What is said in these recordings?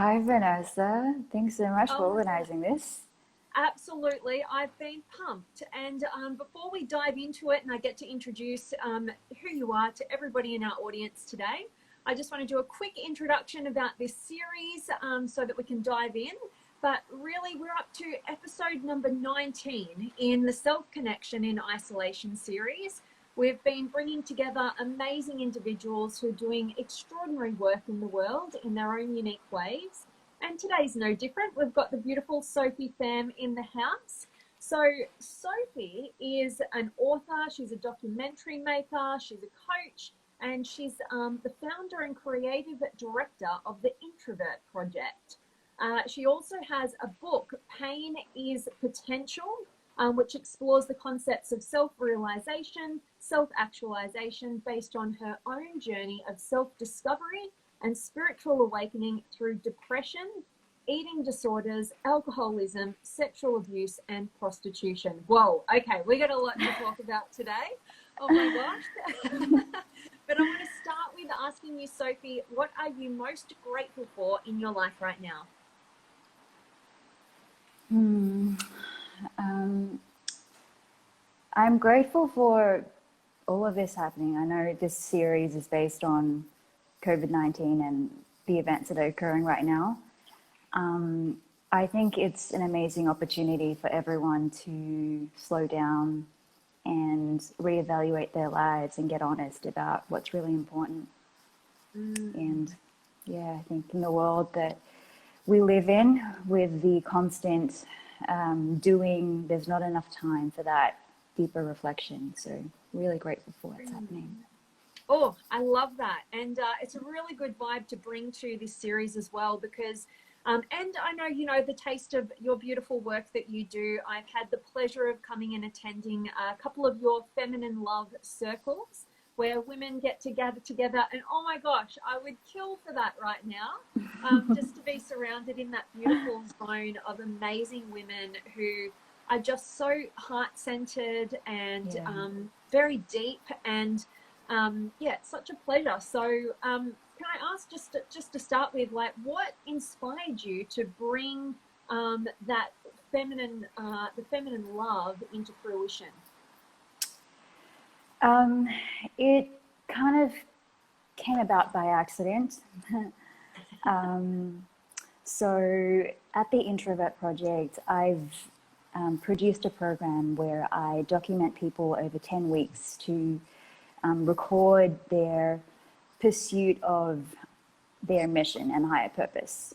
Hi, Vanessa. Thanks so much for Oh, organizing this. absolutely. I've been pumped. And before we dive into it and I get to introduce who you are to everybody in our audience today, I just want to do a quick introduction about this series so that we can dive in. But really, we're up to episode number 19 in the Self Connection in Isolation series. We've been bringing together amazing individuals who are doing extraordinary work in the world in their own unique ways. And today's no different. We've got the beautiful Sophie Pham in the house. So Sophie is an author, she's a documentary maker, she's a coach, and she's the founder and creative director of the Introvert Project. She also has a book, Pain is Potential, which explores the concepts of self-realization, self-actualization based on her own journey of self-discovery and spiritual awakening through depression, eating disorders, alcoholism, sexual abuse, and prostitution. Whoa, okay, we got a lot to talk about today. Oh my gosh. But I want to start with asking you, Sophie, what are you most grateful for in your life right now? I'm grateful for all of this happening. I know this series is based on COVID-19 and the events that are occurring right now. I think it's an amazing opportunity for everyone to slow down and reevaluate their lives and get honest about what's really important. And yeah, I think in the world that we live in with the constant doing, there's not enough time for that deeper reflection. So really grateful for what's happening. Oh, I love that. And it's a really good vibe to bring to this series as well, because, and I know, you know, the taste of your beautiful work that you do. I've had the pleasure of coming and attending a couple of your feminine love circles where women get to gather together. And oh my gosh, I would kill for that right now. Just to be surrounded in that beautiful zone of amazing women who are just so heart-centered and very deep and yeah, it's such a pleasure. So can I ask just to start with, like, what inspired you to bring that feminine, the feminine love into fruition? It kind of came about by accident. So at the Introvert Project, I've produced a program where I document people over 10 weeks to record their pursuit of their mission and higher purpose.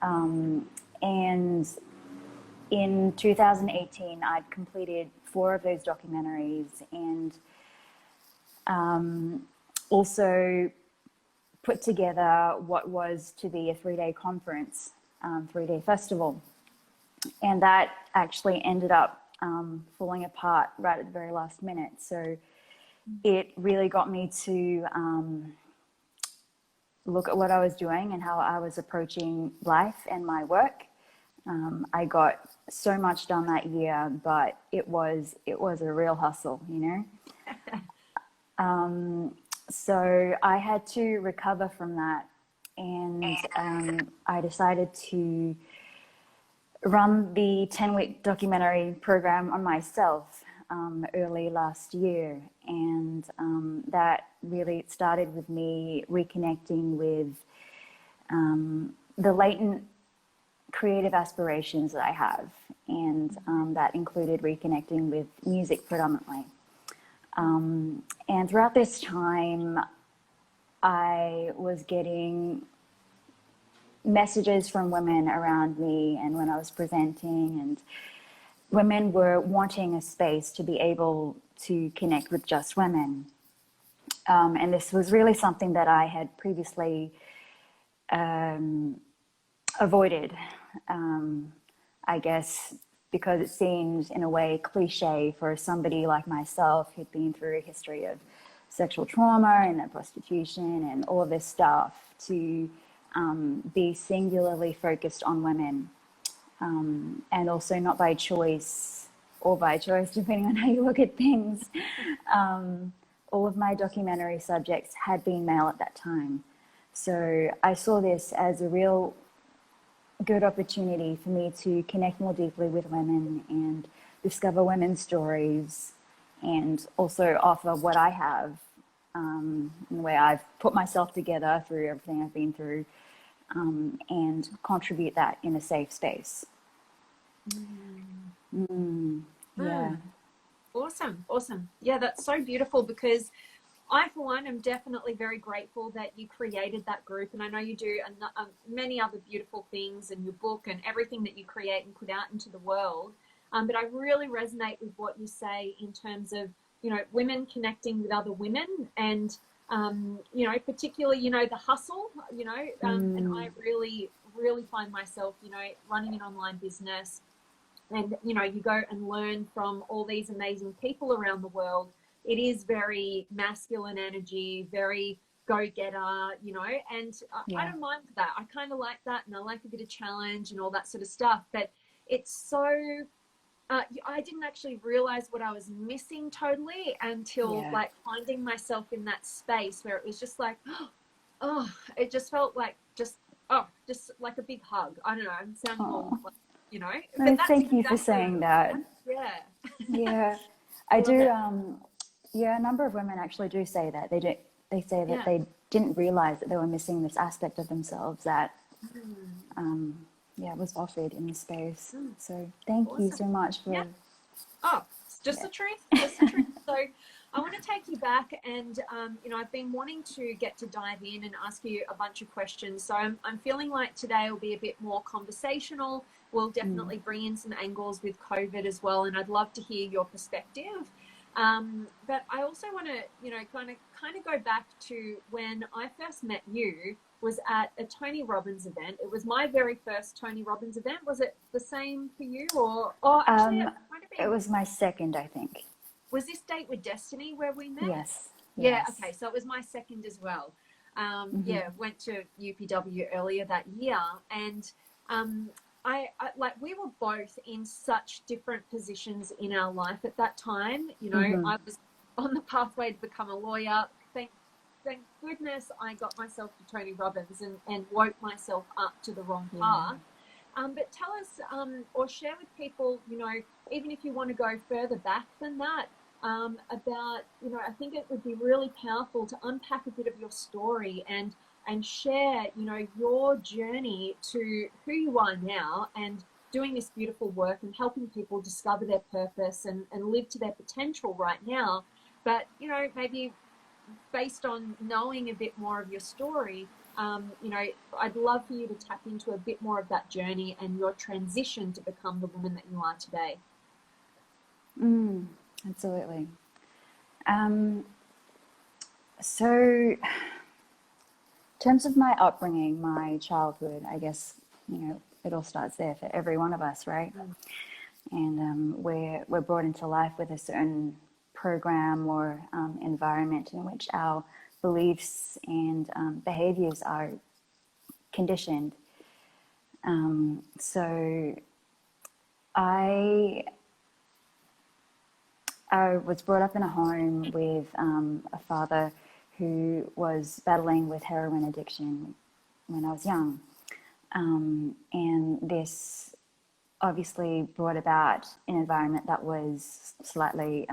And in 2018, I'd completed 4 of those documentaries and also put together what was to be a 3-day conference, 3-day festival. And that actually ended up falling apart right at the very last minute. So it really got me to look at what I was doing and how I was approaching life and my work. I got so much done that year, but it was a real hustle, you know. So I had to recover from that, and I decided to run the 10-week documentary program on myself early last year. And that really started with me reconnecting with the latent creative aspirations that I have. And that included reconnecting with music predominantly. And throughout this time, I was getting messages from women around me and when I was presenting, and women were wanting a space to be able to connect with just women. And this was really something that I had previously avoided, I guess, because it seemed in a way cliche for somebody like myself who'd been through a history of sexual trauma and then prostitution and all of this stuff to be singularly focused on women, and also not by choice or by choice, depending on how you look at things. All of my documentary subjects had been male at that time. So I saw this as a real good opportunity for me to connect more deeply with women and discover women's stories, and also offer what I have, in the way I've put myself together through everything I've been through, and contribute that in a safe space. Yeah. Awesome. Awesome. Yeah, that's so beautiful, because I, for one, am definitely very grateful that you created that group. And I know you do many other beautiful things, and your book and everything that you create and put out into the world. But I really resonate with what you say in terms of, you know, women connecting with other women, and, you know, particularly, you know, the hustle, you know, and I really, really find myself, you know, running an online business, and, you know, you go and learn from all these amazing people around the world. It is very masculine energy, very go-getter, you know, and I don't mind that. I kind of like that, and I like a bit of challenge and all that sort of stuff. But it's so, I didn't actually realize what I was missing totally until like finding myself in that space where it was just like, oh, it just felt like just like a big hug. I don't know, I'm sounding all like, you know. No, but that's thank you exactly for saying that. Yeah. Yeah, I do. Yeah, a number of women actually do say that. They say that they didn't realize that they were missing this aspect of themselves that, was offered in this space. So thank you so much for. Oh, it's just the truth. Just the truth. So I want to take you back, and you know, I've been wanting to get to dive in and ask you a bunch of questions. So I'm feeling like today will be a bit more conversational. We'll definitely bring in some angles with COVID as well, and I'd love to hear your perspective. But I also want to, you know, kind of go back to when I first met you. Was at a Tony Robbins event. It was my very first Tony Robbins event. Was it the same for you, or actually it might have been. It was my second, I think. Was this Date with Destiny where we met? Yes. Yeah. Okay. So it was my second as well. Yeah. Went to UPW earlier that year, and I like, we were both in such different positions in our life at that time. You know, I was on the pathway to become a lawyer. Thank goodness I got myself to Tony Robbins and woke myself up to the wrong path. But tell us, or share with people, you know, even if you want to go further back than that, about, you know, I think it would be really powerful to unpack a bit of your story and share, you know, your journey to who you are now, and doing this beautiful work and helping people discover their purpose and live to their potential right now. But, you know, maybe based on knowing a bit more of your story, you know, I'd love for you to tap into a bit more of that journey and your transition to become the woman that you are today. Absolutely. So, in terms of my upbringing, my childhood, I guess, you know, it all starts there for every one of us, right? And we're brought into life with a certain program or environment in which our beliefs and behaviors are conditioned. So I was brought up in a home with a father who was battling with heroin addiction when I was young. And this obviously brought about an environment that was slightly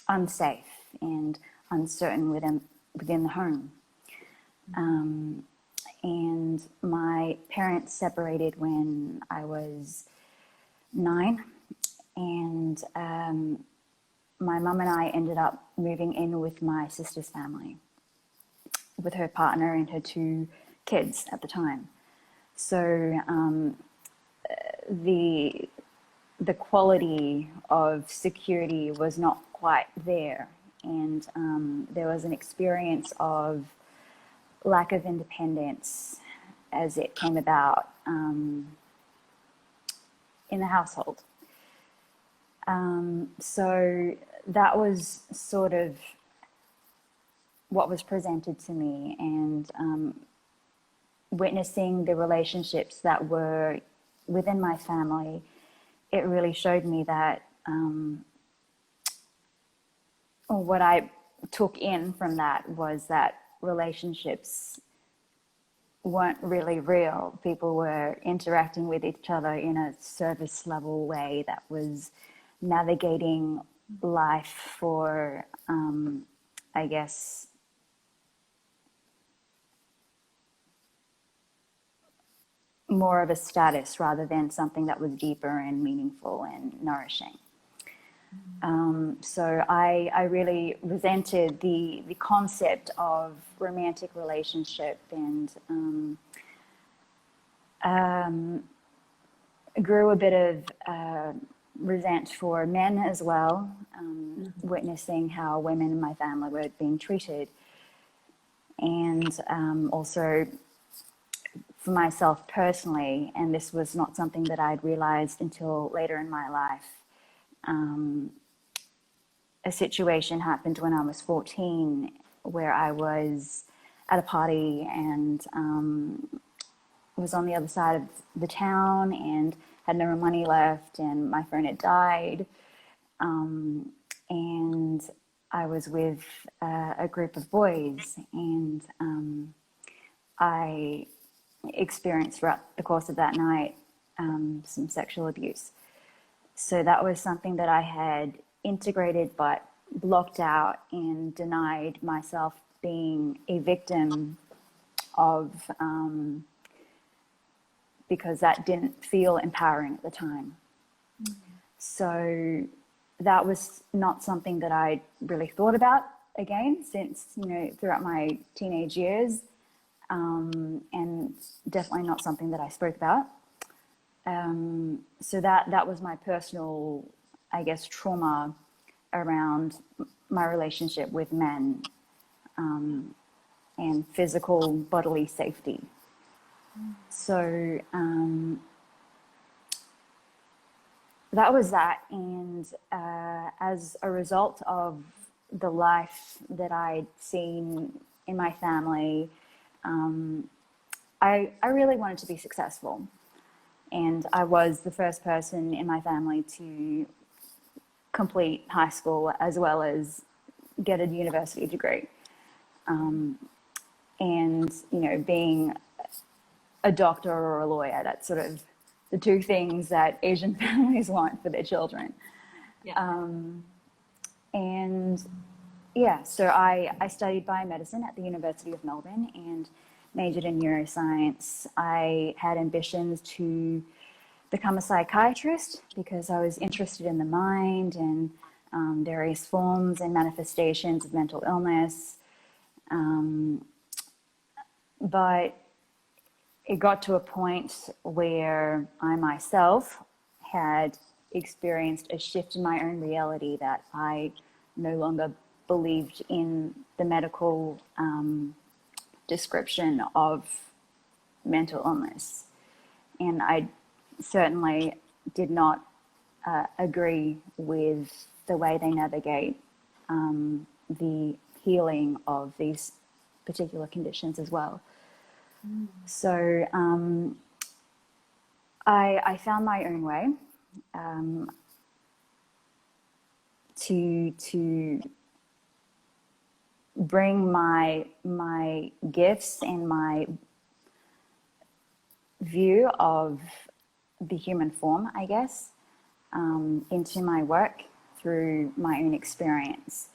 unsafe and uncertain within the home. And my parents separated when I was 9, and my mum and I ended up moving in with my sister's family, with her partner and her 2 kids at the time. So the quality of security was not quite there, and there was an experience of lack of independence as it came about in the household. So that was sort of what was presented to me, and witnessing the relationships that were within my family, it really showed me that, or what I took in from that was that relationships weren't really real. People were interacting with each other in a service level way that was navigating life for, I guess, more of a status rather than something that was deeper and meaningful and nourishing. So I really resented the concept of romantic relationship, and grew a bit of resent for men as well, witnessing how women in my family were being treated, and also for myself personally, and this was not something that I'd realized until later in my life. A situation happened when I was 14 where I was at a party and was on the other side of the town and had no money left, and my phone had died. And I was with a group of boys, and I experienced throughout the course of that night some sexual abuse. So that was something that I had integrated but blocked out and denied myself being a victim of, because that didn't feel empowering at the time. So that was not something that I really thought about again since, throughout my teenage years, and definitely not something that I spoke about. So that was my personal, I guess, trauma around my relationship with men, and physical bodily safety. So that was that. And as a result of the life that I'd seen in my family, I really wanted to be successful. And I was the first person in my family to complete high school as well as get a university degree. And, being a doctor or a lawyer, that's sort of the two things that Asian families want for their children. Yeah. And yeah, so I studied biomedicine at the University of Melbourne and majored in neuroscience. I had ambitions to become a psychiatrist because I was interested in the mind and various forms and manifestations of mental illness. But it got to a point where I myself had experienced a shift in my own reality that I no longer believed in the medical description of mental illness. And I certainly did not agree with the way they navigate the healing of these particular conditions as well. So I found my own way to bring my gifts and my view of the human form, I guess, into my work through my own experience.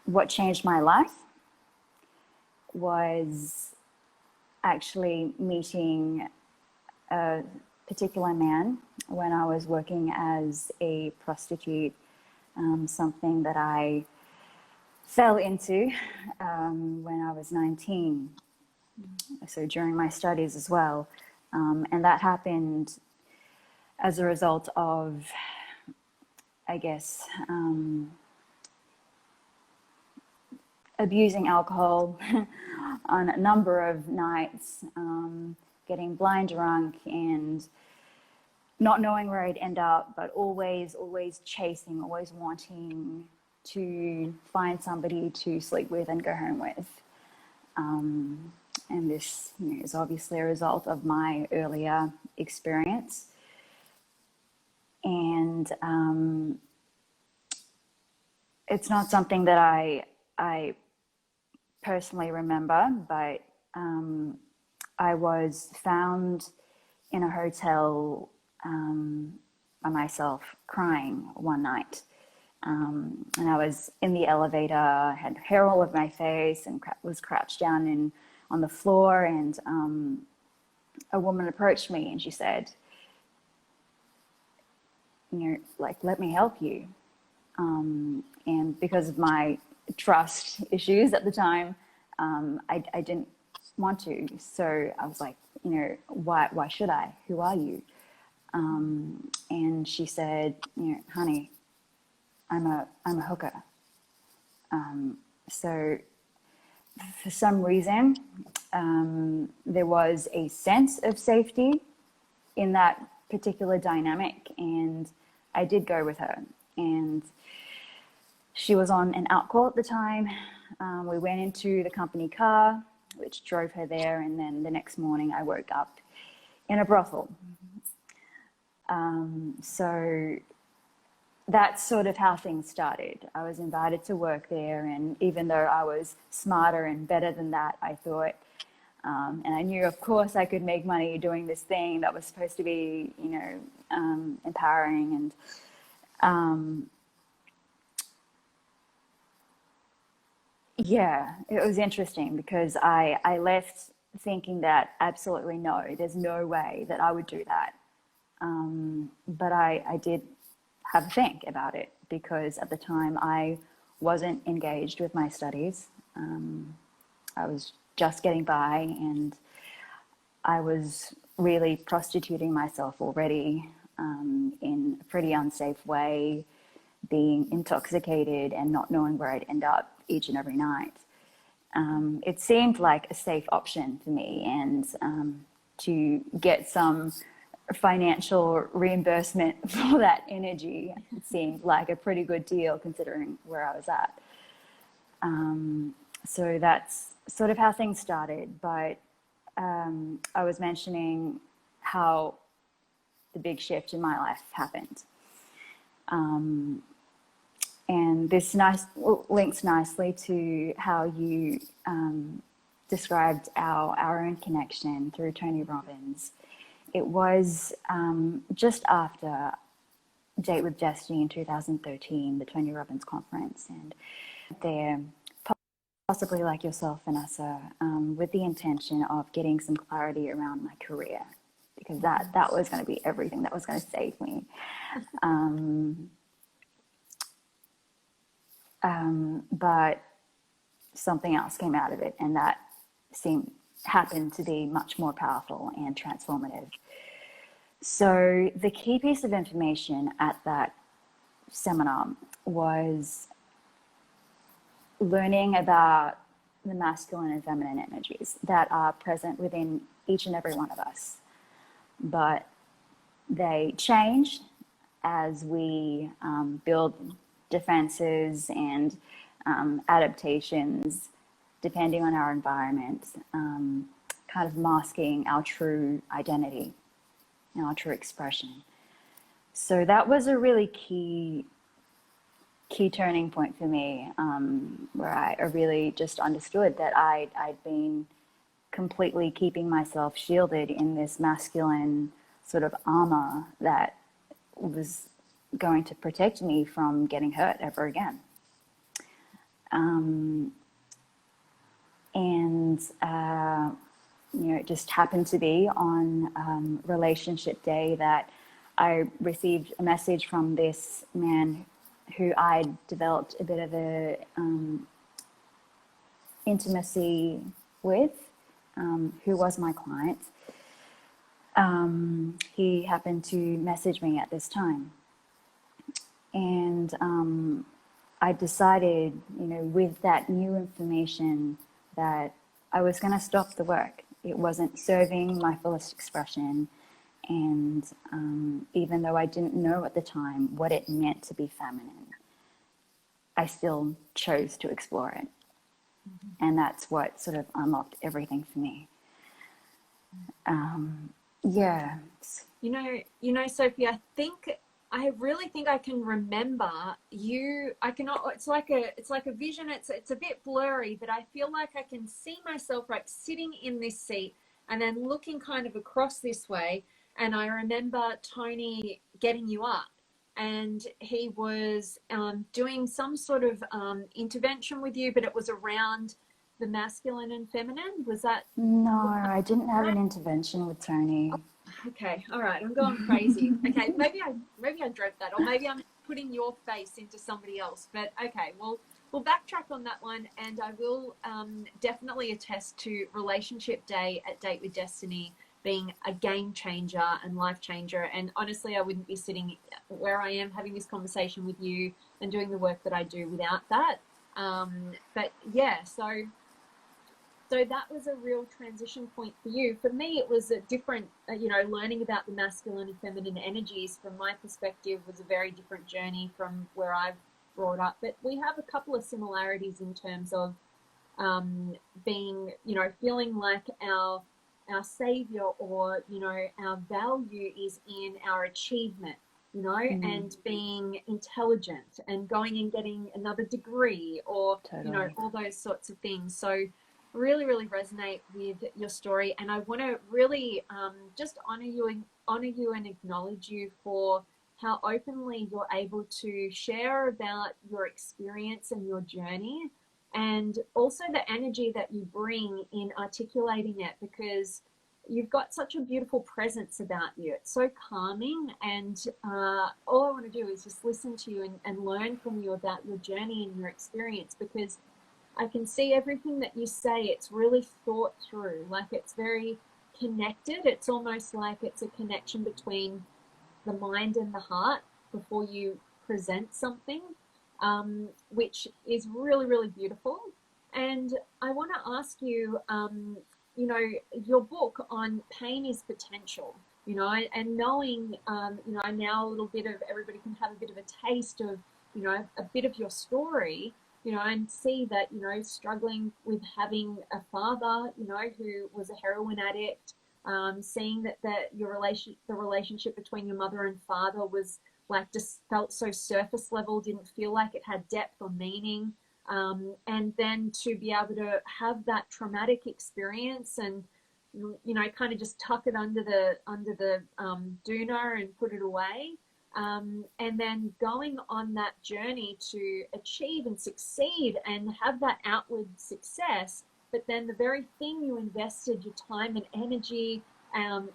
What changed my life was actually meeting a particular man when I was working as a prostitute, something that I fell into when I was 19, so during my studies as well. And that happened as a result of, I guess, abusing alcohol on a number of nights, getting blind drunk and not knowing where I'd end up, but always chasing, always wanting to find somebody to sleep with and go home with. And this is obviously a result of my earlier experience. And it's not something that I personally remember, but I was found in a hotel by myself crying one night. And I was in the elevator, I had hair all over my face and was crouched down on the floor, and a woman approached me and she said, like, let me help you. And because of my trust issues at the time, I didn't want to. So I was like, why should I? Who are you? And she said, honey, I'm a hooker. So for some reason, there was a sense of safety in that particular dynamic, and I did go with her. And she was on an out call at the time. We went into the company car, which drove her there, and then the next morning I woke up in a brothel. So that's sort of how things started. I was invited to work there, and even though I was smarter and better than that, I thought, and I knew, of course, I could make money doing this thing that was supposed to be, empowering. And yeah, it was interesting because I left thinking that absolutely no, there's no way that I would do that. But I did have a think about it because at the time I wasn't engaged with my studies. I was just getting by, and I was really prostituting myself already in a pretty unsafe way, being intoxicated and not knowing where I'd end up each and every night. It seemed like a safe option for me, and to get some financial reimbursement for that energy seemed like a pretty good deal considering where I was at. So that's sort of how things started. But I was mentioning how the big shift in my life happened. And this links nicely to how you described our own connection through Tony Robbins. It was just after Date with Destiny in 2013, the Tony Robbins conference, and there, possibly like yourself, Vanessa, with the intention of getting some clarity around my career, because that was going to be everything that was going to save me. But something else came out of it, and that happened to be much more powerful and transformative. So the key piece of information at that seminar was learning about the masculine and feminine energies that are present within each and every one of us. But they change as we build defenses and adaptations depending on our environment, kind of masking our true identity and our true expression. So that was a really key turning point for me, where I really just understood that I'd been completely keeping myself shielded in this masculine sort of armor that was going to protect me from getting hurt ever again. It just happened to be on relationship day that I received a message from this man who I'd developed a bit of a intimacy with, who was my client. He happened to message me at this time. And I decided, with that new information, that I was going to stop the work. It wasn't serving my fullest expression. And even though I didn't know at the time what it meant to be feminine, I still chose to explore it. Mm-hmm. And that's what sort of unlocked everything for me. Yeah. Sophie, I think I really think I can remember you. I cannot. It's like a vision. It's a bit blurry, but I feel like I can see myself like sitting in this seat and then looking kind of across this way. And I remember Tony getting you up, and he was doing some sort of intervention with you, but it was around the masculine and feminine. Was that? No, I didn't have an intervention with Tony. Okay, all right, I'm going crazy. Okay, maybe I dreamt that, or maybe I'm putting your face into somebody else. But okay, we'll backtrack on that one, and I will definitely attest to Relationship Day at Date with Destiny being a game changer and life changer. And honestly, I wouldn't be sitting where I am having this conversation with you and doing the work that I do without that. But yeah, so that was a real transition point for you. For me, it was a different, learning about the masculine and feminine energies from my perspective was a very different journey from where I've brought up. But we have a couple of similarities in terms of being, feeling like our savior, or, our value is in our achievement, and being intelligent and going and getting another degree, or, Totally. all those sorts of things. So really, really resonate with your story, and I want to really just honor you and acknowledge you for how openly you're able to share about your experience and your journey, and also the energy that you bring in articulating it, because you've got such a beautiful presence about you. It's so calming, and all I want to do is just listen to you and learn from you about your journey and your experience, because I can see everything that you say. It's really thought through, like it's very connected. It's almost like it's a connection between the mind and the heart before you present something, which is really, really beautiful. And I want to ask you, your book on pain is potential, and knowing, now a little bit of, everybody can have a bit of a taste of, a bit of your story, and see that, struggling with having a father, who was a heroin addict, seeing that the relationship between your mother and father was like, just felt so surface level, didn't feel like it had depth or meaning. And then to be able to have that traumatic experience and, kind of just tuck it under the doona and put it away. And then going on that journey to achieve and succeed and have that outward success, but then the very thing you invested your time and energy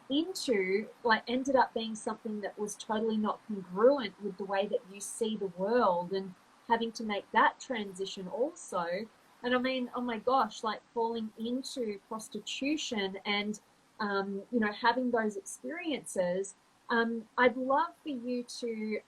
into, like, ended up being something that was totally not congruent with the way that you see the world, and having to make that transition also. And I mean, oh my gosh, like falling into prostitution and, having those experiences. I'd love for you to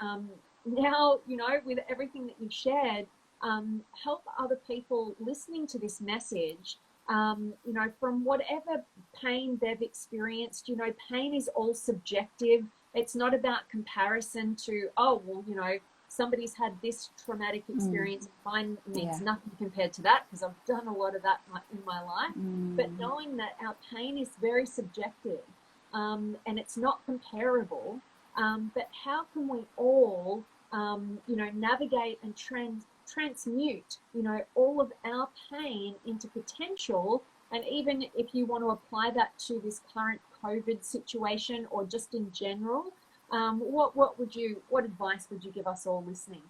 now, with everything that you've shared, help other people listening to this message, from whatever pain they've experienced. Pain is all subjective. It's not about comparison to, oh, well, somebody's had this traumatic experience. Mine means nothing compared to that, because I've done a lot of that in my life. But knowing that our pain is very subjective, and it's not comparable, but how can we all, navigate and transmute, all of our pain into potential? And even if you want to apply that to this current COVID situation, or just in general, what advice would you give us all listening?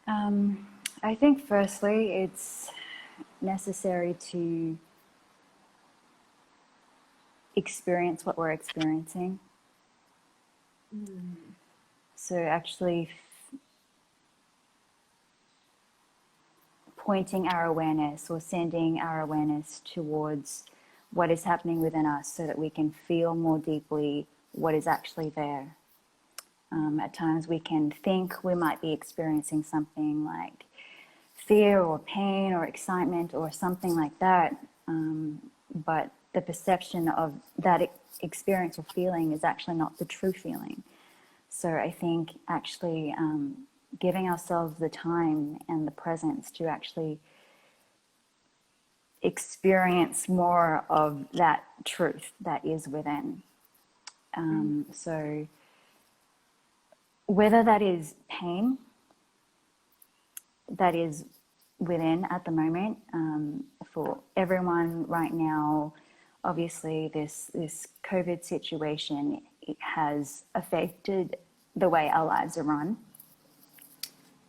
I think firstly, it's necessary to experience what we're experiencing. So actually pointing our awareness, or sending our awareness towards what is happening within us, so that we can feel more deeply what is actually there. At times we can think we might be experiencing something like fear or pain or excitement or something like that, but the perception of that experience or feeling is actually not the true feeling. So I think actually giving ourselves the time and the presence to actually experience more of that truth that is within. So whether that is pain that is within at the moment, for everyone right now, obviously this COVID situation, it has affected the way our lives are run,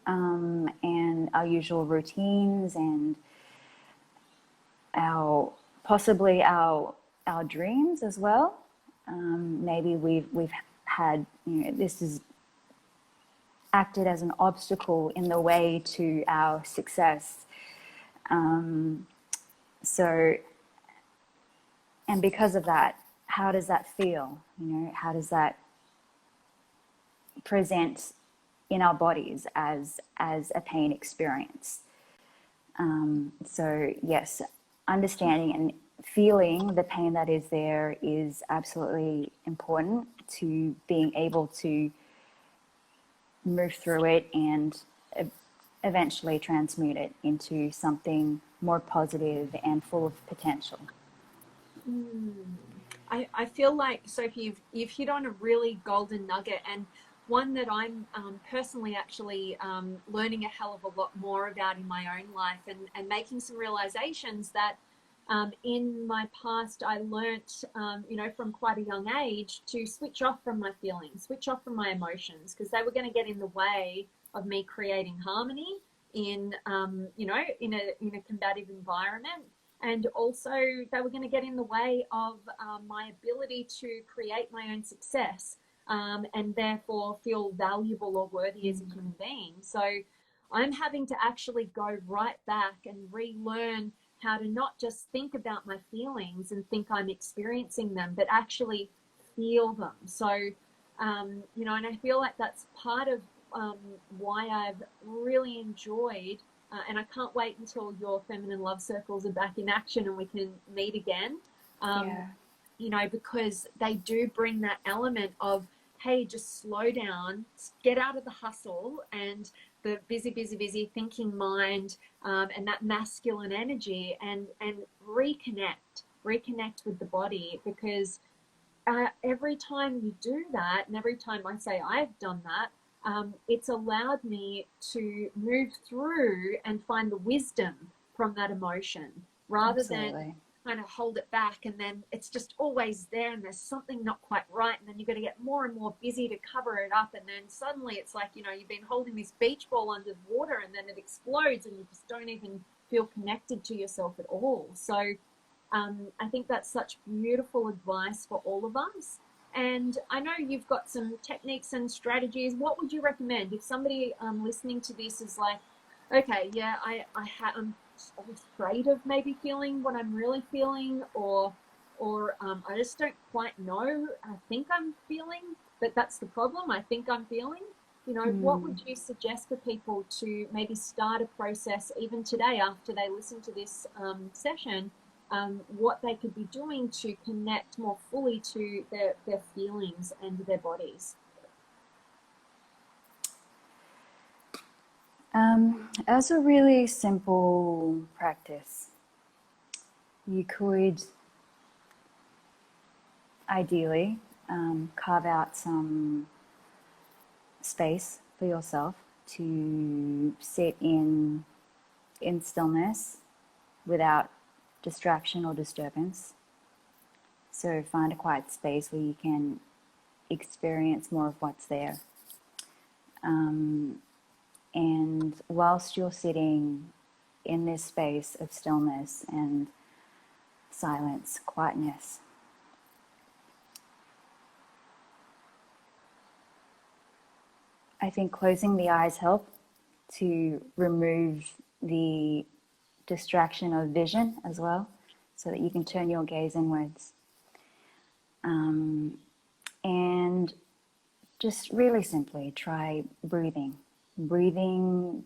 and our usual routines, and possibly our dreams as well. Maybe we've had, this has acted as an obstacle in the way to our success. So, and because of that, how does that feel? How does that present in our bodies as a pain experience? So yes, understanding and feeling the pain that is there is absolutely important to being able to move through it and eventually transmute it into something more positive and full of potential. I feel like, Sophie, you've hit on a really golden nugget, and one that I'm personally actually learning a hell of a lot more about in my own life, and making some realizations that in my past I learnt, from quite a young age, to switch off from my feelings, switch off from my emotions, because they were going to get in the way of me creating harmony in a combative environment. And also they were going to get in the way of my ability to create my own success, and therefore feel valuable or worthy as a human being. So I'm having to actually go right back and relearn how to not just think about my feelings and think I'm experiencing them, but actually feel them. So, and I feel like that's part of why I've really enjoyed, and I can't wait until your feminine love circles are back in action and we can meet again. Because they do bring that element of, hey, just slow down, get out of the hustle and the busy thinking mind, and that masculine energy, and reconnect with the body. Because every time you do that, and every time I say I've done that, it's allowed me to move through and find the wisdom from that emotion, rather than kind of hold it back, and then it's just always there and there's something not quite right, and then you've got to get more and more busy to cover it up, and then suddenly it's like, you've been holding this beach ball under the water and then it explodes and you just don't even feel connected to yourself at all. So I think that's such beautiful advice for all of us. And I know you've got some techniques and strategies. What would you recommend if somebody listening to this is like, okay, yeah, I'm afraid of maybe feeling what I'm really feeling, or I just don't quite know. I think I'm feeling, but that's the problem. I think I'm feeling. What would you suggest for people to maybe start a process even today after they listen to this session? What they could be doing to connect more fully to their feelings and their bodies? As a really simple practice, you could ideally carve out some space for yourself to sit in stillness without distraction or disturbance. So find a quiet space where you can experience more of what's there. And whilst you're sitting in this space of stillness and silence, quietness, I think closing the eyes help to remove the distraction of vision as well, so that you can turn your gaze inwards. And just really simply try breathing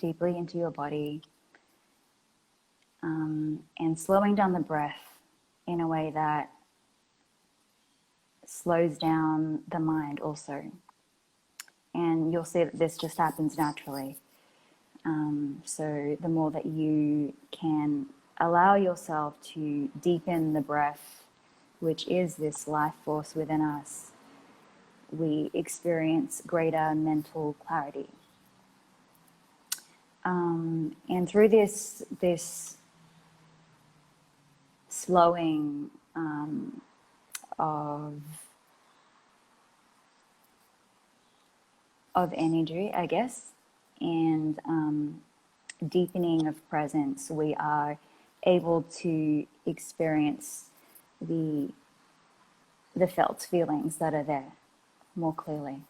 deeply into your body, and slowing down the breath in a way that slows down the mind also. And you'll see that this just happens naturally. So the more that you can allow yourself to deepen the breath, which is this life force within us, we experience greater mental clarity. And through this slowing of energy, I guess, and deepening of presence, we are able to experience the felt feelings that are there more clearly.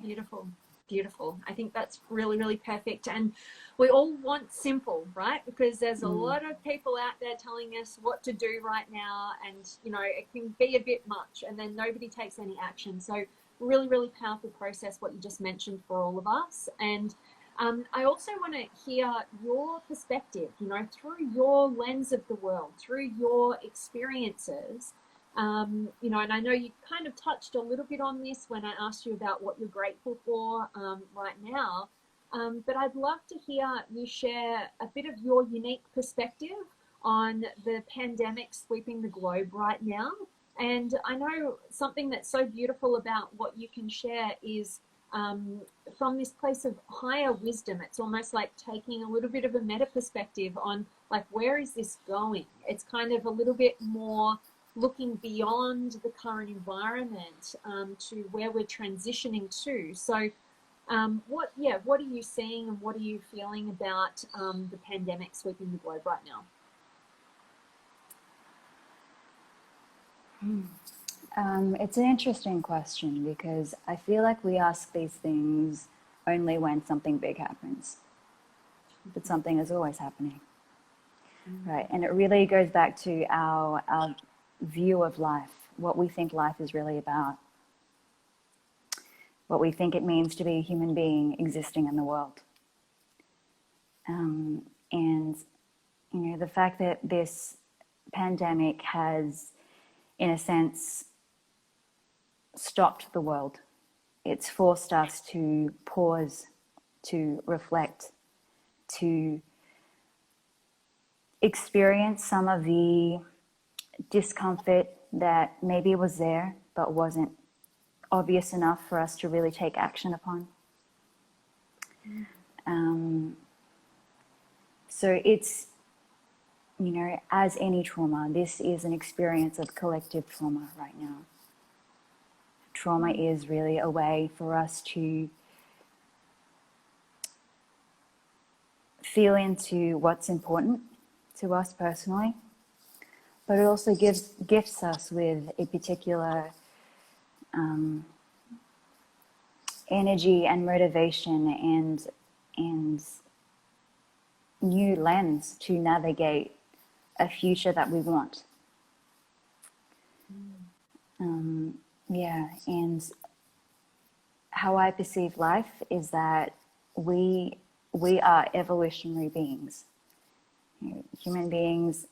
Beautiful. Beautiful. I think that's really, really perfect. And we all want simple, right? Because there's a lot of people out there telling us what to do right now. And, you know, it can be a bit much and then nobody takes any action. So really, really powerful process, what you just mentioned for all of us. And I also want to hear your perspective, you know, through your lens of the world, through your experiences. You know, and I know you kind of touched a little bit on this when I asked you about what you're grateful for right now, but I'd love to hear you share a bit of your unique perspective on the pandemic sweeping the globe right now. And I know something that's so beautiful about what you can share is from this place of higher wisdom. It's almost like taking a little bit of a meta perspective on, like, where is this going? It's kind of a little bit more looking beyond the current environment to where we're transitioning to. So what are you seeing and what are you feeling about the pandemic sweeping the globe right now? It's an interesting question because I feel like we ask these things only when something big happens, but something is always happening, right? And it really goes back to our view of life, what we think life is really about, what we think it means to be a human being existing in the world. And, you know, the fact that this pandemic has, in a sense, stopped the world. It's forced us to pause, to reflect, to experience some of the discomfort that maybe was there but wasn't obvious enough for us to really take action upon. So it's, you know, as any trauma, this is an experience of collective trauma right now. Trauma is really a way for us to feel into what's important to us personally, but it also gifts us with a particular energy and motivation and new lens to navigate a future that we want. And how I perceive life is that we are evolutionary beings. You know, human beings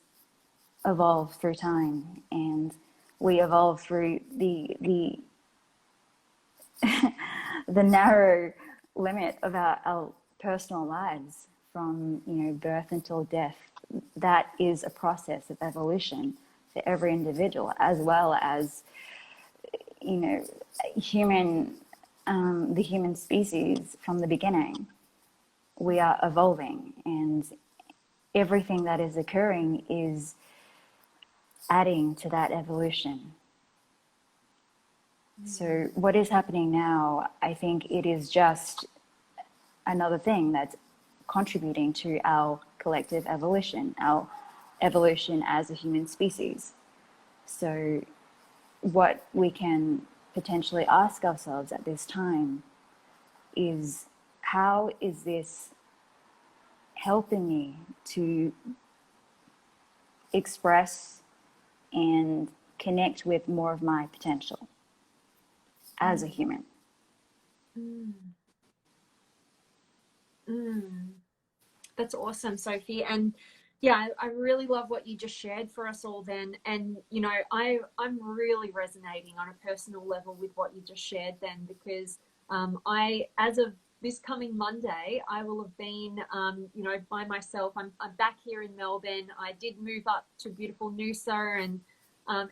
evolve through time, and we evolve through the the narrow limit of our personal lives, from, you know, birth until death. That is a process of evolution for every individual, as well as, you know, the human species from the beginning. We are evolving, and everything that is occurring is adding to that evolution. So what is happening now, I think it is just another thing that's contributing to our collective evolution, our evolution as a human species. So what we can potentially ask ourselves at this time is, how is this helping me to express and connect with more of my potential as a human? That's awesome, Sophie. And yeah, I really love what you just shared for us all then. And, you know, I'm really resonating on a personal level with what you just shared then, because as of this coming Monday, I will have been, you know, by myself. I'm back here in Melbourne. I did move up to beautiful Noosa, and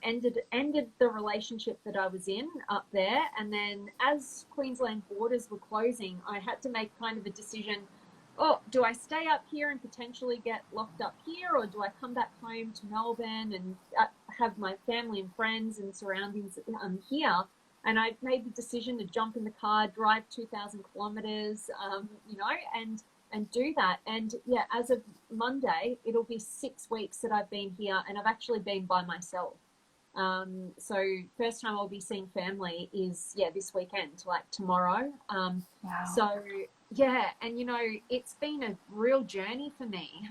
ended the relationship that I was in up there. And then as Queensland borders were closing, I had to make kind of a decision. Oh, do I stay up here and potentially get locked up here, or do I come back home to Melbourne and have my family and friends and surroundings here? And I made the decision to jump in the car, drive 2,000 kilometers, and do that. And yeah, as of Monday, it'll be 6 weeks that I've been here, and I've actually been by myself. So first time I'll be seeing family is this weekend, like tomorrow. Wow. So yeah, and it's been a real journey for me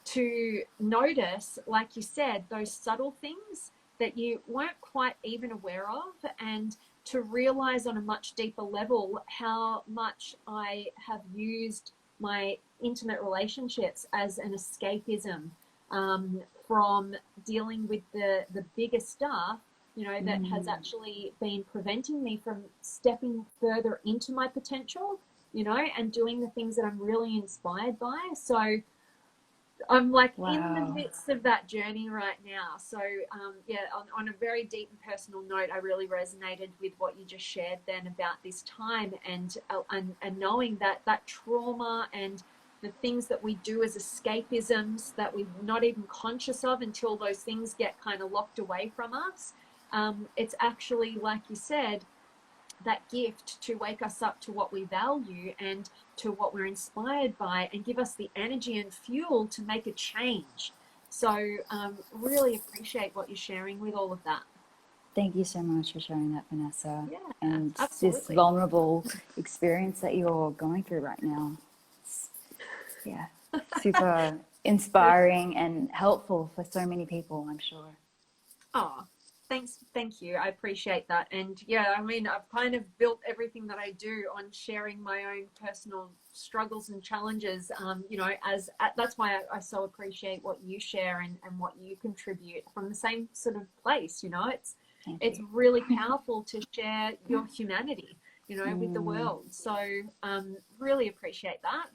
to notice, like you said, those subtle things that you weren't quite even aware of, and to realize on a much deeper level how much I have used my intimate relationships as an escapism from dealing with the bigger stuff, that has actually been preventing me from stepping further into my potential, and doing the things that I'm really inspired by. So I'm like in the midst of that journey right now. So on a very deep and personal note, I really resonated with what you just shared then about this time, and knowing that trauma and the things that we do as escapisms that we're not even conscious of until those things get kind of locked away from us. It's actually, like you said, that gift to wake us up to what we value and to what we're inspired by, and give us the energy and fuel to make a change. So really appreciate what you're sharing with all of that. Thank you so much for sharing that, Vanessa. Yeah, and absolutely. This vulnerable experience that you're going through right now. Super inspiring and helpful for so many people, I'm sure. Oh, thank you. I appreciate that. And yeah, I mean, I've kind of built everything that I do on sharing my own personal struggles and challenges, that's why I so appreciate what you share and what you contribute from the same sort of place. It's really powerful to share your humanity, with the world. So really appreciate that.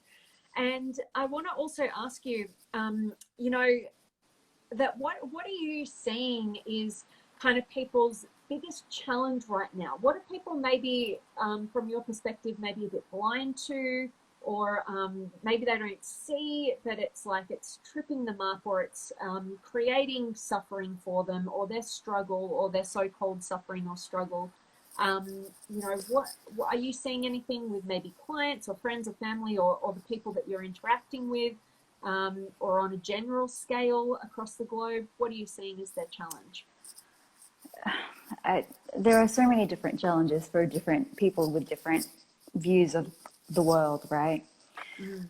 And I want to also ask you, that what are you seeing is kind of people's biggest challenge right now? What are people maybe, from your perspective, maybe a bit blind to, or maybe they don't see that it's like it's tripping them up, or it's creating suffering for them, or their struggle, or their so-called suffering or struggle? What are you seeing anything with maybe clients or friends or family, or the people that you're interacting with, or on a general scale across the globe? What are you seeing as their challenge? There are so many different challenges for different people with different views of the world, right?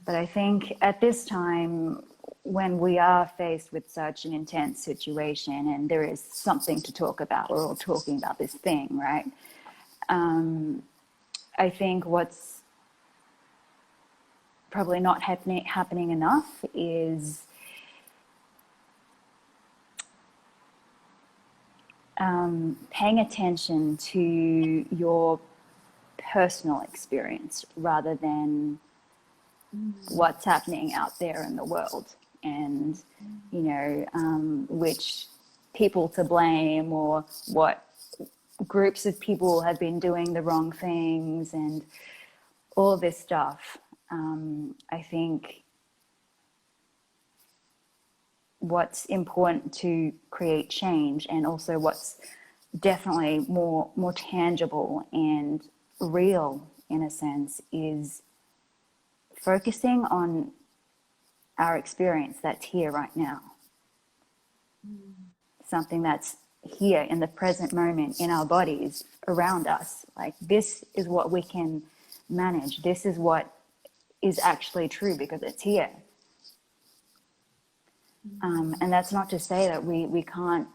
But I think at this time, when we are faced with such an intense situation and there is something to talk about, we're all talking about this thing, right? I think what's probably not happening enough is paying attention to your personal experience rather than what's happening out there in the world, and which people to blame, or what groups of people have been doing the wrong things, and all this stuff. I think what's important to create change, and also what's definitely more tangible and real in a sense, is focusing on our experience that's here right now. Something that's here in the present moment in our bodies around us. Like, this is what we can manage. This is what is actually true because it's here. And that's not to say that we can't,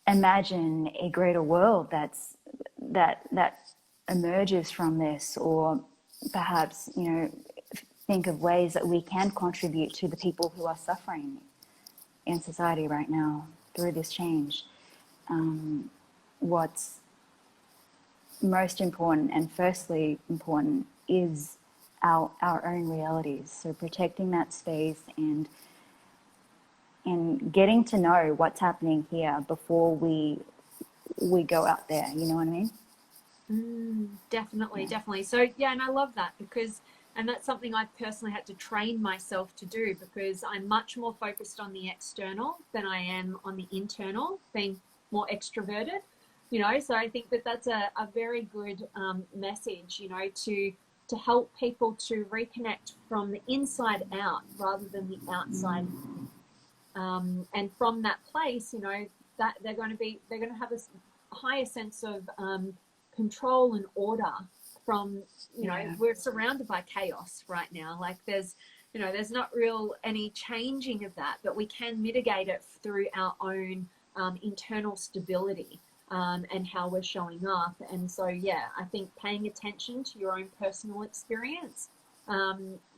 imagine a greater world that emerges from this, or perhaps, think of ways that we can contribute to the people who are suffering in society right now through this change. What's most important, and firstly important, is our own realities. So protecting that space and and getting to know what's happening here before we go out there. You know what I mean? Definitely, definitely. So yeah, and I love that because, and that's something I've personally had to train myself to do, because I'm much more focused on the external than I am on the internal, being more extroverted, you know. So I think that that's a very good message, you know, to help people to reconnect from the inside out rather than the outside. And from that place, you know, that they're going to have a higher sense of control and order from, you know, we're surrounded by chaos right now. Like there's, you know, there's not real any changing of that, but we can mitigate it through our own internal stability and how we're showing up. And so, yeah, I think paying attention to your own personal experience,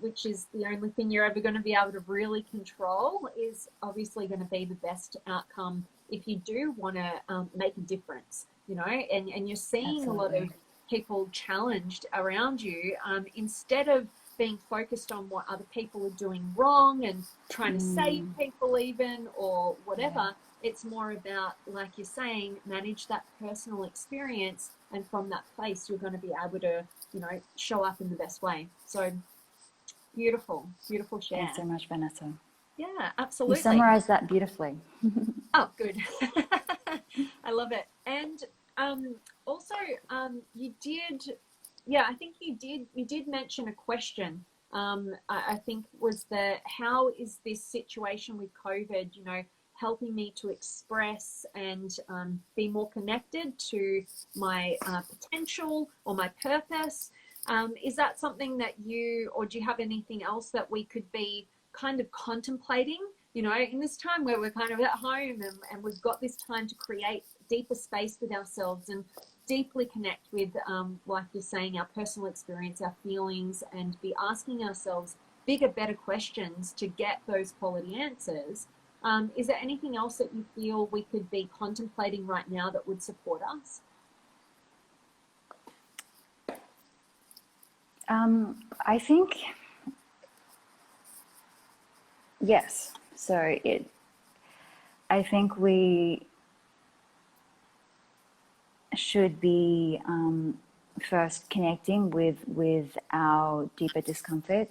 which is the only thing you're ever going to be able to really control, is obviously going to be the best outcome if you do want to make a difference, you know, and you're seeing a lot of people challenged around you, instead of being focused on what other people are doing wrong and trying to save people even or whatever. It's more about, like you're saying, manage that personal experience, and from that place you're going to be able to, you know, show up in the best way. So beautiful share. Thanks so much, Vanessa. Yeah, absolutely. You summarized that beautifully. Oh, good. I love it. And also, you did, yeah, I think you did mention a question. I think was how is this situation with COVID, you know, helping me to express and be more connected to my potential or my purpose? Is that something that or do you have anything else that we could be kind of contemplating, you know, in this time where we're kind of at home and we've got this time to create deeper space with ourselves and deeply connect with, like you're saying, our personal experience, our feelings, and be asking ourselves bigger, better questions to get those quality answers. Is there anything else that you feel we could be contemplating right now that would support us? I think, yes. So I think we should be first connecting with our deeper discomfort.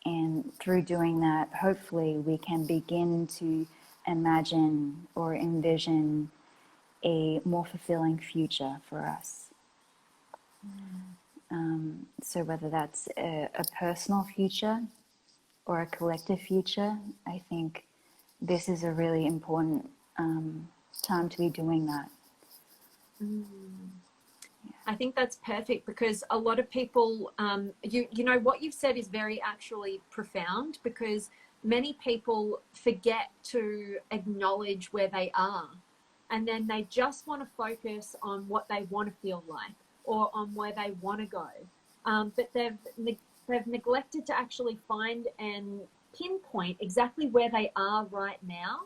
And through doing that, hopefully we can begin to imagine or envision a more fulfilling future for us. So whether that's a personal future or a collective future, I think this is a really important time to be doing that. I think that's perfect, because a lot of people, you know, what you've said is very actually profound, because many people forget to acknowledge where they are, and then they just want to focus on what they want to feel like or on where they want to go. But they've neglected to actually find and pinpoint exactly where they are right now.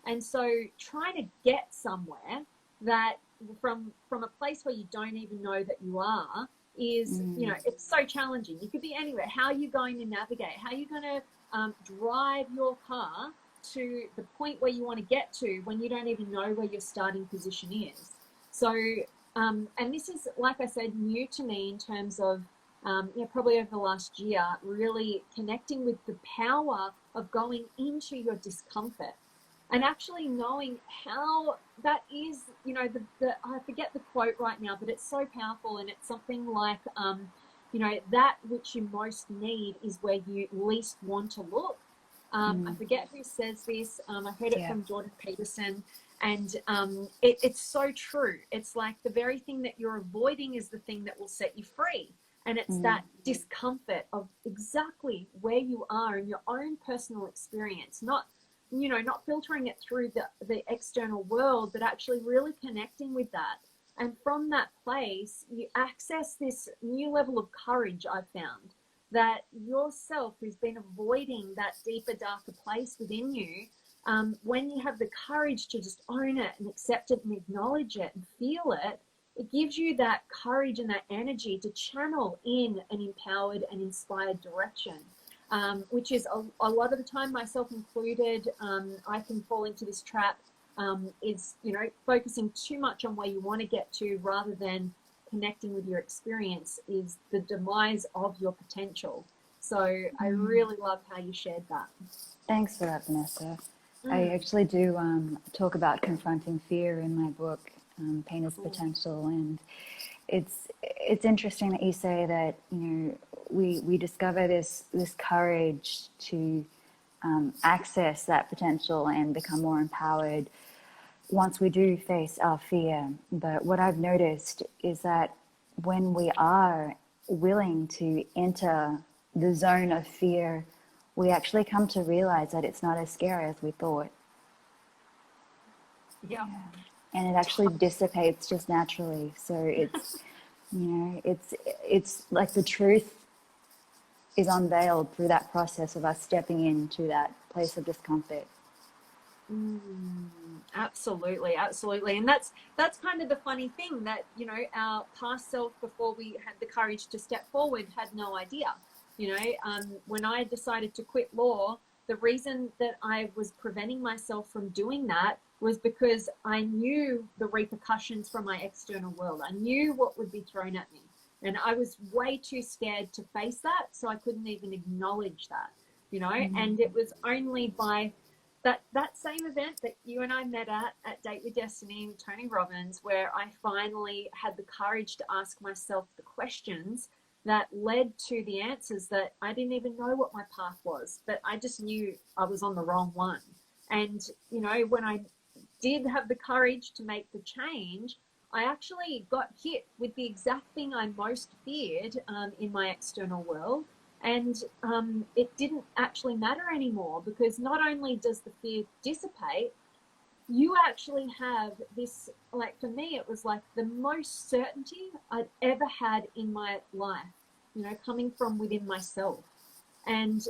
And so trying to get somewhere that from a place where you don't even know that you are is, you know, it's so challenging. You could be anywhere. How are you going to navigate? How are you going to drive your car to the point where you want to get to when you don't even know where your starting position is? So, and this is, like I said, new to me in terms of, you know, probably over the last year, really connecting with the power of going into your discomfort and actually knowing how that is, you know, I forget the quote right now, but it's so powerful, and it's something like, you know, that which you most need is where you least want to look. I forget who says this. I heard it from Jordan Peterson, and it's so true. It's like the very thing that you're avoiding is the thing that will set you free. And it's that discomfort of exactly where you are in your own personal experience, not filtering it through the external world, but actually really connecting with that. And from that place, you access this new level of courage, I've found, that yourself who's been avoiding that deeper, darker place within you, when you have the courage to just own it and accept it and acknowledge it and feel it, it gives you that courage and that energy to channel in an empowered and inspired direction. which is a lot of the time, myself included, I can fall into this trap, is, you know, focusing too much on where you want to get to rather than connecting with your experience is the demise of your potential. So I really love how you shared that. Thanks for that, Vanessa. I actually do talk about confronting fear in my book, Pain is Potential, and it's interesting that you say that, you know, we discover this courage to access that potential and become more empowered once we do face our fear. But what I've noticed is that when we are willing to enter the zone of fear, we actually come to realize that it's not as scary as we thought. Yeah. And it actually dissipates just naturally. So it's, you know, it's like the truth is unveiled through that process of us stepping into that place of discomfort. Absolutely, absolutely. And that's kind of the funny thing, that, you know, our past self, before we had the courage to step forward, had no idea. You know, when I decided to quit law, the reason that I was preventing myself from doing that was because I knew the repercussions from my external world. I knew what would be thrown at me. And I was way too scared to face that, so I couldn't even acknowledge that, you know. And it was only by that same event that you and I met at Date with Destiny with Tony Robbins, where I finally had the courage to ask myself the questions that led to the answers that I didn't even know what my path was, but I just knew I was on the wrong one. And, you know, when I did have the courage to make the change, I actually got hit with the exact thing I most feared in my external world. And it didn't actually matter anymore, because not only does the fear dissipate, you actually have this, like, for me, it was like the most certainty I'd ever had in my life, you know, coming from within myself. And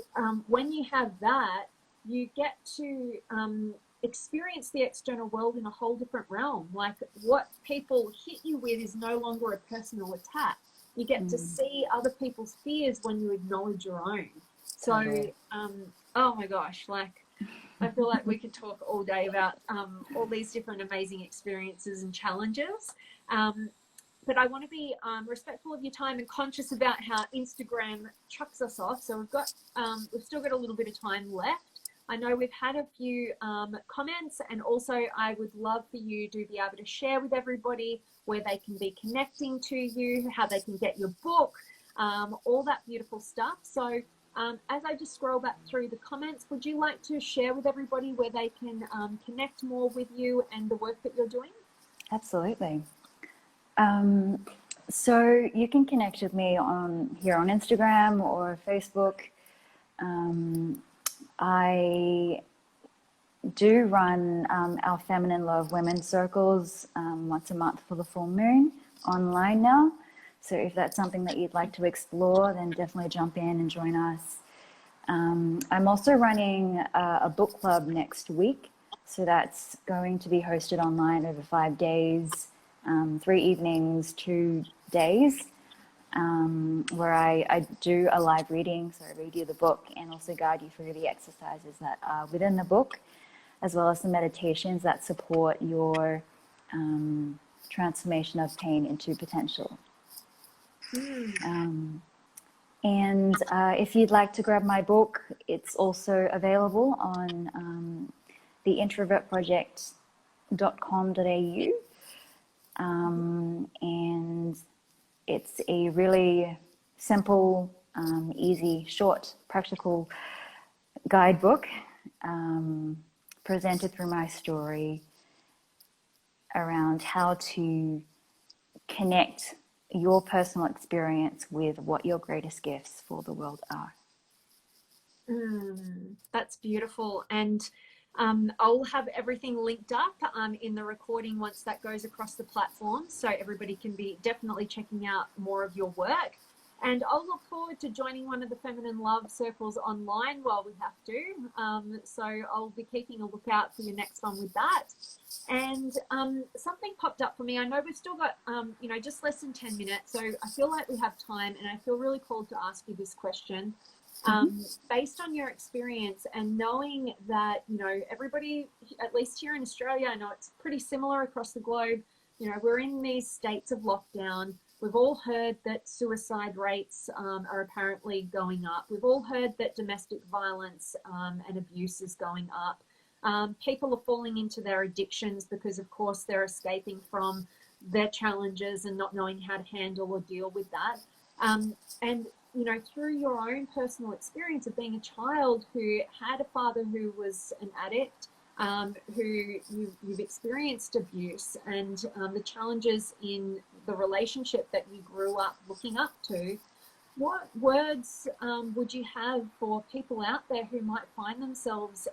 when you have that, you get to experience the external world in a whole different realm. Like, what people hit you with is no longer a personal attack. You get to see other people's fears when you acknowledge your own. So, oh my gosh, like, I feel like we could talk all day about all these different amazing experiences and challenges. But I want to be respectful of your time and conscious about how Instagram chucks us off. So we've still got a little bit of time left. I know we've had a few comments, and also I would love for you to be able to share with everybody where they can be connecting to you, how they can get your book, all that beautiful stuff. So as I just scroll back through the comments, would you like to share with everybody where they can connect more with you and the work that you're doing? Absolutely. So you can connect with me here on Instagram or Facebook. I do run our Feminine Love Women's Circles once a month for the full moon online now. So if that's something that you'd like to explore, then definitely jump in and join us. I'm also running a book club next week. So that's going to be hosted online over 5 days, 3 evenings, 2 days, where I do a live reading. So I read you the book and also guide you through the exercises that are within the book, as well as the meditations that support your transformation of pain into potential. And if you'd like to grab my book, it's also available on the introvertproject.com.au. And it's a really simple, easy, short, practical guidebook presented through my story around how to connect your personal experience with what your greatest gifts for the world are. That's beautiful. And I'll have everything linked up in the recording once that goes across the platform, so everybody can be definitely checking out more of your work. And I'll look forward to joining one of the Feminine Love Circles online while we have to. So I'll be keeping a lookout for your next one with that. And something popped up for me. I know we've still got, just less than 10 minutes. So I feel like we have time, and I feel really called to ask you this question. Based on your experience and knowing that, you know, everybody, at least here in Australia, I know it's pretty similar across the globe, you know, we're in these states of lockdown. We've all heard that suicide rates are apparently going up. We've all heard that domestic violence and abuse is going up. People are falling into their addictions because, of course, they're escaping from their challenges and not knowing how to handle or deal with that. And, you know, through your own personal experience of being a child who had a father who was an addict, who you've experienced abuse, and the challenges in the relationship that you grew up looking up to, what words would you have for people out there who might find themselves,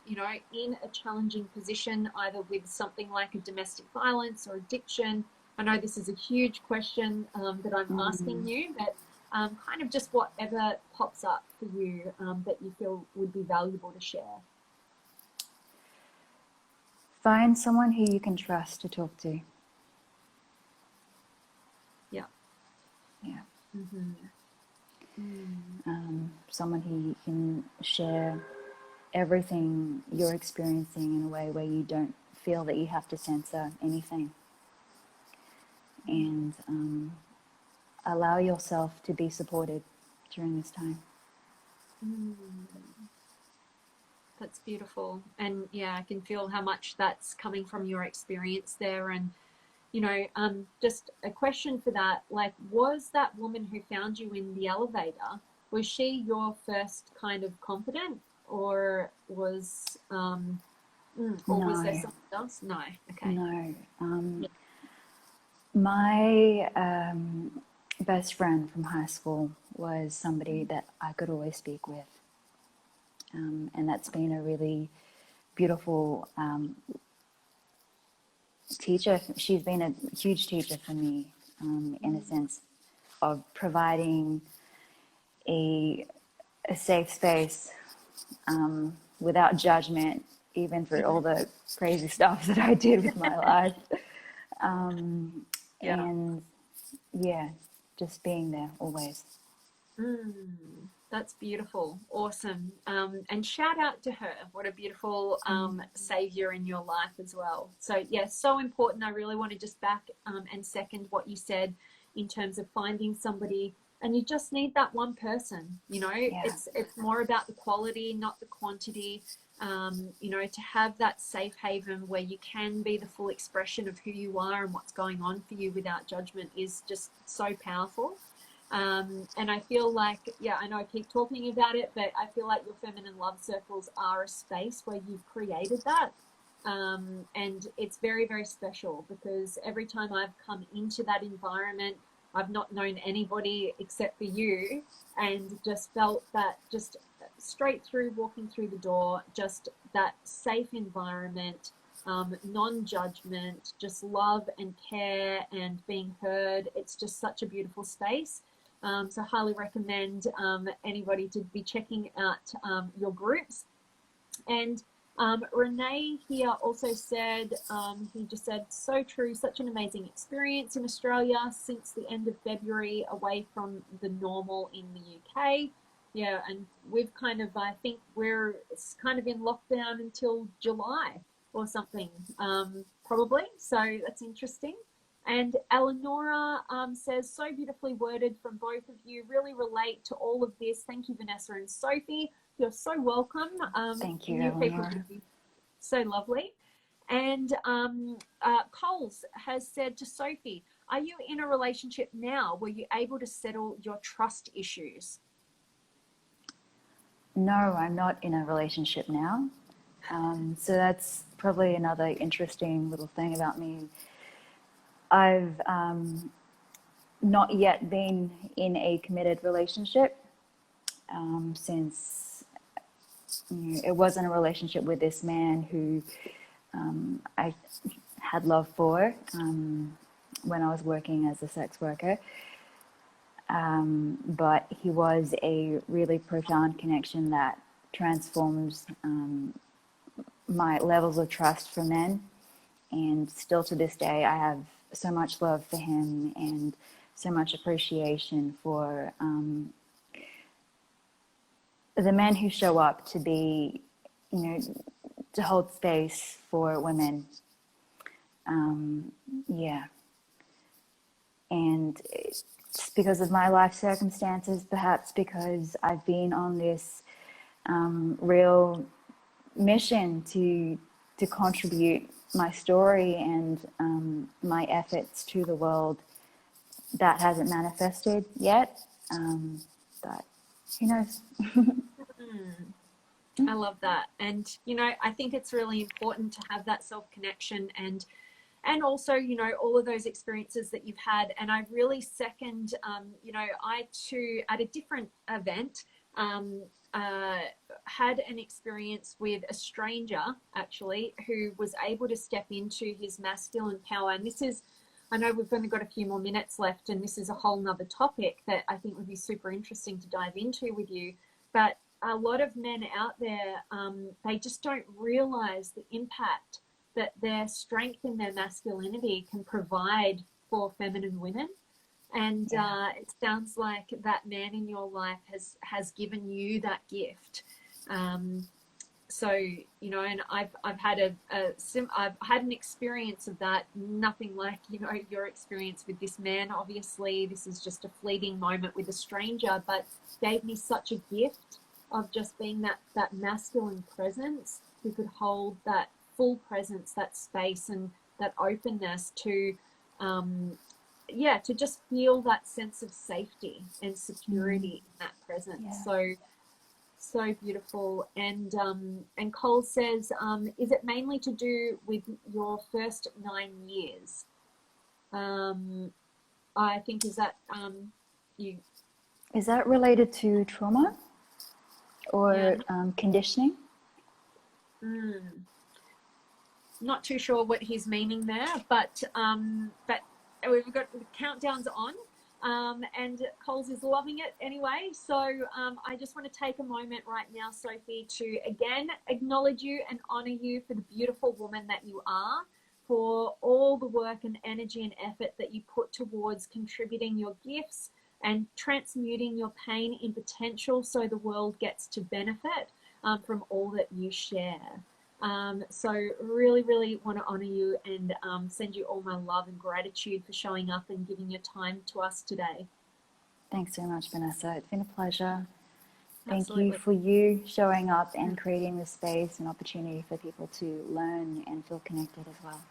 you know, in a challenging position, either with something like a domestic violence or addiction? I know this is a huge question that I'm asking you, but kind of just whatever pops up for you that you feel would be valuable to share. Find someone who you can trust to talk to. Yeah. Yeah. Mm-hmm. Someone who you can share everything you're experiencing in a way where you don't feel that you have to censor anything. And allow yourself to be supported during this time. That's beautiful. And yeah, I can feel how much that's coming from your experience there. And, you know, just a question for that, like, was that woman who found you in the elevator, was she your first kind of confidant, or was, was there something else? No. Okay. No. My best friend from high school was somebody that I could always speak with. And that's been a really beautiful teacher. She's been a huge teacher for me, in a sense of providing a safe space without judgment, even for all the crazy stuff that I did with my life. And yeah, just being there always. That's beautiful. Awesome. And shout out to her. What a beautiful savior in your life as well. So yeah, so important. I really want to just back and second what you said in terms of finding somebody, and you just need that one person, you know. It's more about the quality, not the quantity. You know, to have that safe haven where you can be the full expression of who you are and what's going on for you without judgment is just so powerful. And I feel like, yeah, I know I keep talking about it, but I feel like your feminine love circles are a space where you've created that. And it's very, very special, because every time I've come into that environment, I've not known anybody except for you, and just felt that just straight through walking through the door, just that safe environment, non-judgment, just love and care and being heard. It's just such a beautiful space. So I highly recommend anybody to be checking out your groups. And Renee here also said, he just said, so true, such an amazing experience in Australia since the end of February, away from the normal in the UK. Yeah, and we've kind of, I think it's kind of in lockdown until July or something, probably. So that's interesting. And Eleonora says, so beautifully worded from both of you. Really relate to all of this. Thank you, Vanessa and Sophie. You're so welcome. Thank you, new Eleonora. people. So lovely. And Coles has said to Sophie, are you in a relationship now? Were you able to settle your trust issues? No, I'm not in a relationship now. So that's probably another interesting little thing about me. I've not yet been in a committed relationship since it wasn't a relationship with this man who I had love for when I was working as a sex worker. But he was a really profound connection that transforms my levels of trust for men. And still to this day, I have so much love for him and so much appreciation for the men who show up to be, you know, to hold space for women. Yeah. And it's because of my life circumstances, perhaps because I've been on this real mission to contribute my story and my efforts to the world. That hasn't manifested yet, but who knows? I love that. And, you know, I think it's really important to have that self-connection and also, you know, all of those experiences that you've had. And I really second, you know, I too, at a different event, had an experience with a stranger, actually, who was able to step into his masculine power. And this is, I know we've only got a few more minutes left, and this is a whole nother topic that I think would be super interesting to dive into with you. But a lot of men out there, they just don't realize the impact that their strength in their masculinity can provide for feminine women. And it sounds like that man in your life has given you that gift. So, you know, and I've had I've had an experience of that, nothing like, you know, your experience with this man. Obviously, this is just a fleeting moment with a stranger, but gave me such a gift of just being that masculine presence who could hold that full presence, that space and that openness to, to just feel that sense of safety and security in that presence. So beautiful. And Cole says, is it mainly to do with your first 9 years? I think, is that you? Is that related to trauma or conditioning? Not too sure what he's meaning there, but we've got the countdowns on. And Coles is loving it anyway. So I just want to take a moment right now, Sophie, to again acknowledge you and honor you for the beautiful woman that you are, for all the work and energy and effort that you put towards contributing your gifts and transmuting your pain in potential so the world gets to benefit from all that you share. So really, really want to honor you and send you all my love and gratitude for showing up and giving your time to us today. Thanks so much, Vanessa. It's been a pleasure. Absolutely. Thank you for you showing up and creating the space and opportunity for people to learn and feel connected as well.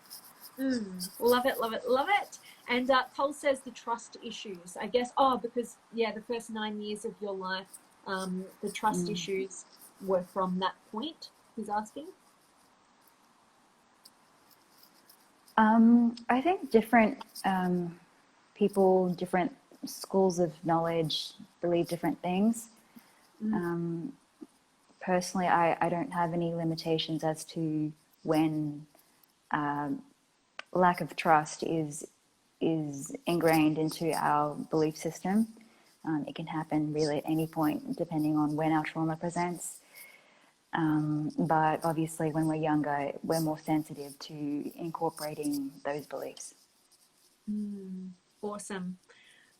Love it, love it, love it. And Cole says the trust issues, I guess, because, the first 9 years of your life, the trust issues were from that point, he's asking. I think different people, different schools of knowledge believe different things. Personally, I don't have any limitations as to when lack of trust is ingrained into our belief system. It can happen really at any point, depending on when our trauma presents. But obviously, when we're younger, we're more sensitive to incorporating those beliefs. Awesome.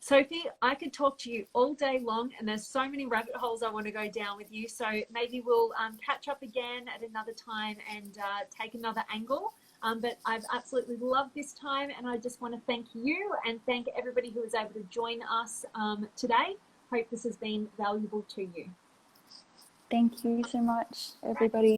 Sophie, I could talk to you all day long, and there's so many rabbit holes I want to go down with you. So maybe we'll catch up again at another time and take another angle. But I've absolutely loved this time, and I just want to thank you and thank everybody who was able to join us today. Hope this has been valuable to you. Thank you so much, everybody.